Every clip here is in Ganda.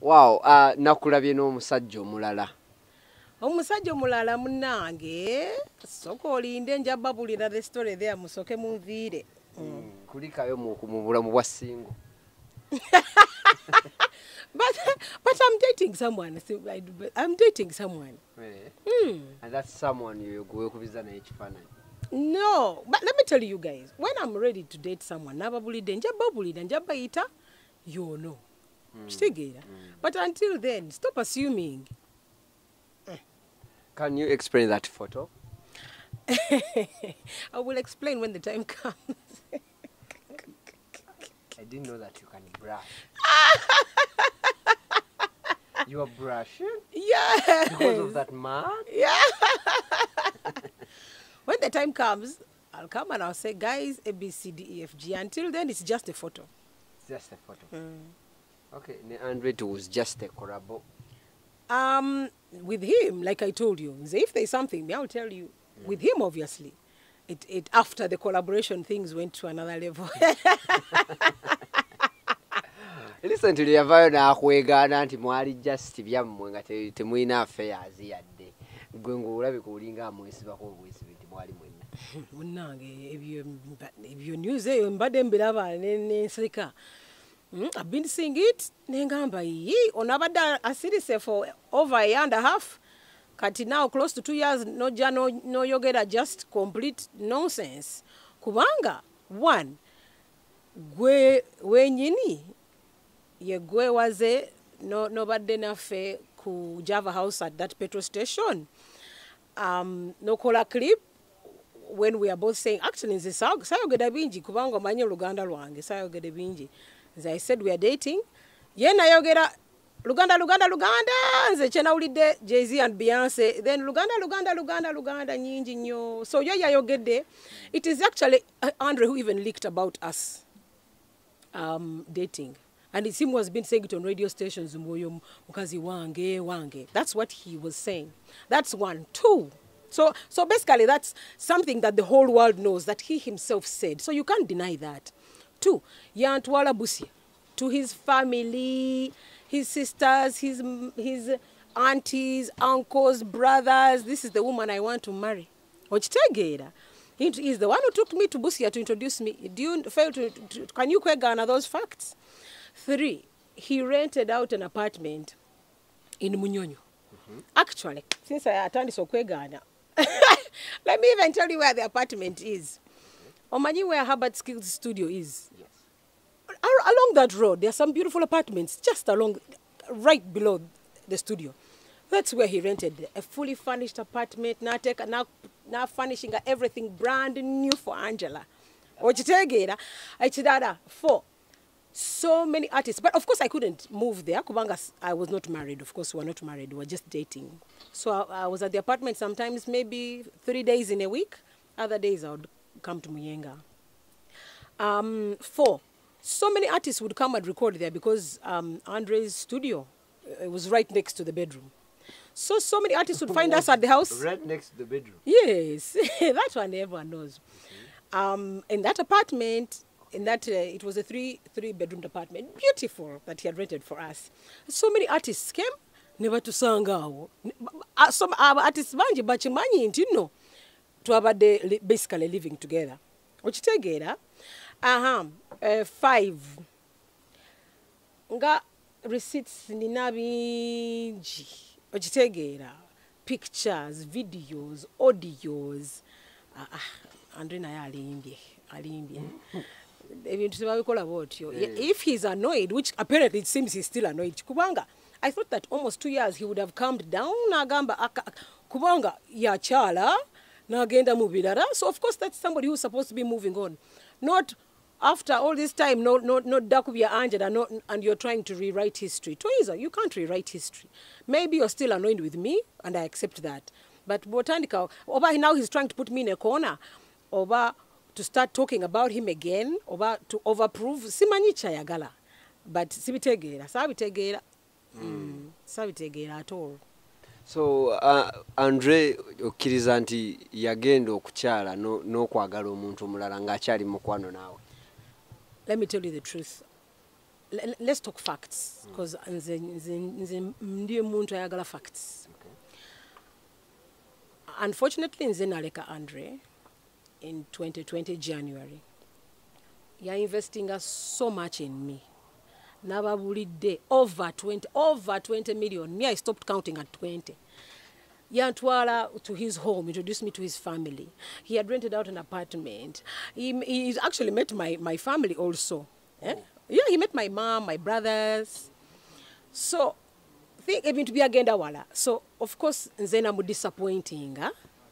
Wow, nakulabye n'omusajja omulala. Omusajja omulala munnange soko olinde njababulira the story there musoke munviire. Kulikayo mu bulamu bwa single. But I'm dating someone. I'm dating someone. Really? And that's someone you're going to naye ekifaananyi. No, but let me tell you guys, when I'm ready to date someone, nababulidde njababulira njabayita you know. But until then, stop assuming. Can you explain that photo? I will explain when the time comes. I didn't know that you can brush. You are brushing? Yeah. Because of that man? Yeah. When the time comes, I'll come and I'll say, guys, A, B, C, D, E, F, G. Until then, it's just a photo. It's just a photo. Okay, Andre was just a collabo. With him, like I told you, if there's something, I'll tell you. With him, obviously. It after the collaboration, things went to another level. Listen to the Havana Huegana, Timwari just Tibiam, Timuina affairs yadde. Gungo Ravicolinga, Moisiva, always with Timwari. If you news, Badem Bilava and Srika. I've been seeing it. Nengamba ye onabada asiri for over a year and a half. Kati now close to 2 years. No yogeda, just complete nonsense. Kubanga one gwe wenyini ye gwe waze no badde nafe ku Java House at that petrol station. No kola clip when we are both saying actually nze sayogeda bingi kubanga manye Luganda lwange sayogeda bingi. As I said, we are dating. Yena yogera Luganda. Nze chena ulide Jay-Z and Beyonce. Then Luganda nyingi nyo. So yo yogede. It is actually Andre who even leaked about us dating. And it's him who has been saying it on radio stations. Mukazi wange. That's what he was saying. That's one. Two. So basically that's something that the whole world knows that he himself said. So you can't deny that. Two, Yantwala Busia, to his family, his sisters, his aunties, uncles, brothers. This is the woman I want to marry. Ochtegera. He is the one who took me to Busia to introduce me. Do you fail to can you kwegana those facts? Three, he rented out an apartment in Munyonyo. Actually, since I attended so kwegana, let me even tell you where the apartment is. Omanyi where Harvard Skills Studio is? Yes. Along that road, there are some beautiful apartments just right below the studio. That's where he rented a fully furnished apartment. Now furnishing everything brand new for Angela. Four. So many artists. But of course I couldn't move there. Kubanga, I was not married. Of course we were not married. We were just dating. So I was at the apartment sometimes maybe 3 days in a week. Other days I would come to Muyenga. Four, so many artists would come and record there because Andre's studio was right next to the bedroom. So many artists would find us at the house. Right next to the bedroom? Yes, that one everyone knows. In that apartment, it was a three bedroom apartment, beautiful, that he had rented for us. So many artists came, never to Sangao. Some artists banji bachimanyi, you know. Basically living together. Ochtegera. Five. Nga receipts ninabinji. Ochtegera. Pictures, videos, audios. Andre na alimbye. If he's annoyed, which apparently it seems he's still annoyed. Kubanga, I thought that almost 2 years he would have calmed down. Nagamba kubanga ya chala. So of course that's somebody who's supposed to be moving on. Not after all this time, not Dakubia Angela, and you're trying to rewrite history. Toiza, you can't rewrite history. Maybe you're still annoyed with me, and I accept that. But Botanica, Oba now he's trying to put me in a corner. Oba to start talking about him again, Oba to overprove. Simanyicha yagala. But Sibitegera, Sabitegera at all. So Andre okkiriza nti yagenda okukyala n'okwagala omuntu omulala ng'akyali mukwano naawe. Let me tell you the truth. let's talk facts, because ndiye muntu ayagala facts. Okay. Unfortunately, nze naleka Andre in 2020 January. You're investing so much in me. Nababulidde over 20 million. Me, I stopped counting at 20. Yantwala to his home, introduced me to his family. He had rented out an apartment. He actually met my family also. Eh? Yeah, he met my mom, my brothers. So, think even to be agenda wala. So, of course, nzena mu disappointing.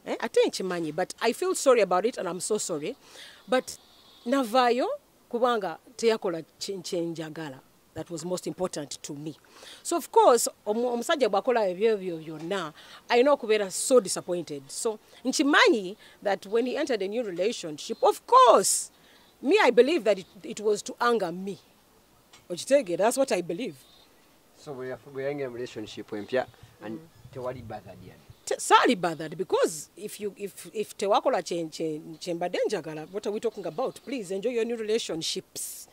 Ate nchimanyi, but I feel sorry about it, and I'm so sorry. But navayo kubanga teyakola chenjagala. That was most important to me. So of course, omusajja bwakola ebyo byonna, I know kubeera so disappointed. So nchimanyi that when he entered a new relationship, of course, me, I believe that it was to anger me. Ochitege, that's what I believe. So we are in a relationship and tewali bothered yet. Sali bothered, because if tewakola chemba denjagala, what are we talking about? Please enjoy your new relationships.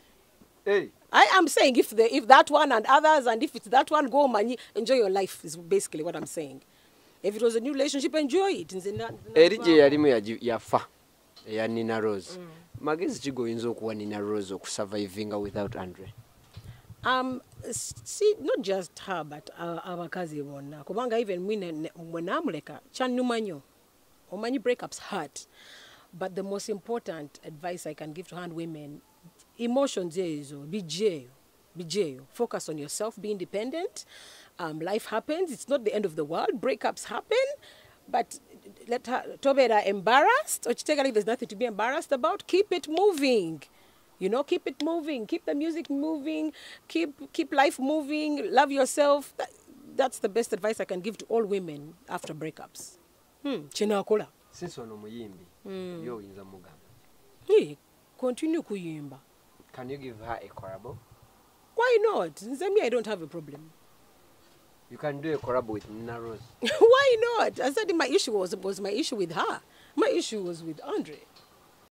Hey. I am saying if that one and others, and if it's that one, go mani, enjoy your life is basically what I'm saying. If it was a new relationship, enjoy it. Erije yalimu yafa ya Ninaroz. Magezi chigo yinzo kuwa Ninaroz okusurvivinga without Andre. See, not just her, but abakazi bonna. Kubanga even when amuleka chanumanyo, omanyi breakups hurt. But the most important advice I can give to hand women, emotions bijeyo. Focus on yourself, be independent. Life happens. It's not the end of the world. Breakups happen. But let her tobera embarrassed. Or there's nothing to be embarrassed about. Keep it moving. You know, keep it moving. Keep the music moving. Keep life moving. Love yourself. That's the best advice I can give to all women after breakups. Chinakola. Since ono muyimbi, yo inza mugamba. Hey, continue kuyimba. Can you give her a collabo? Why not? Nzemi, I don't have a problem. You can do a collabo with Ninaroz. Why not? I said my issue was my issue with her. My issue was with Andre.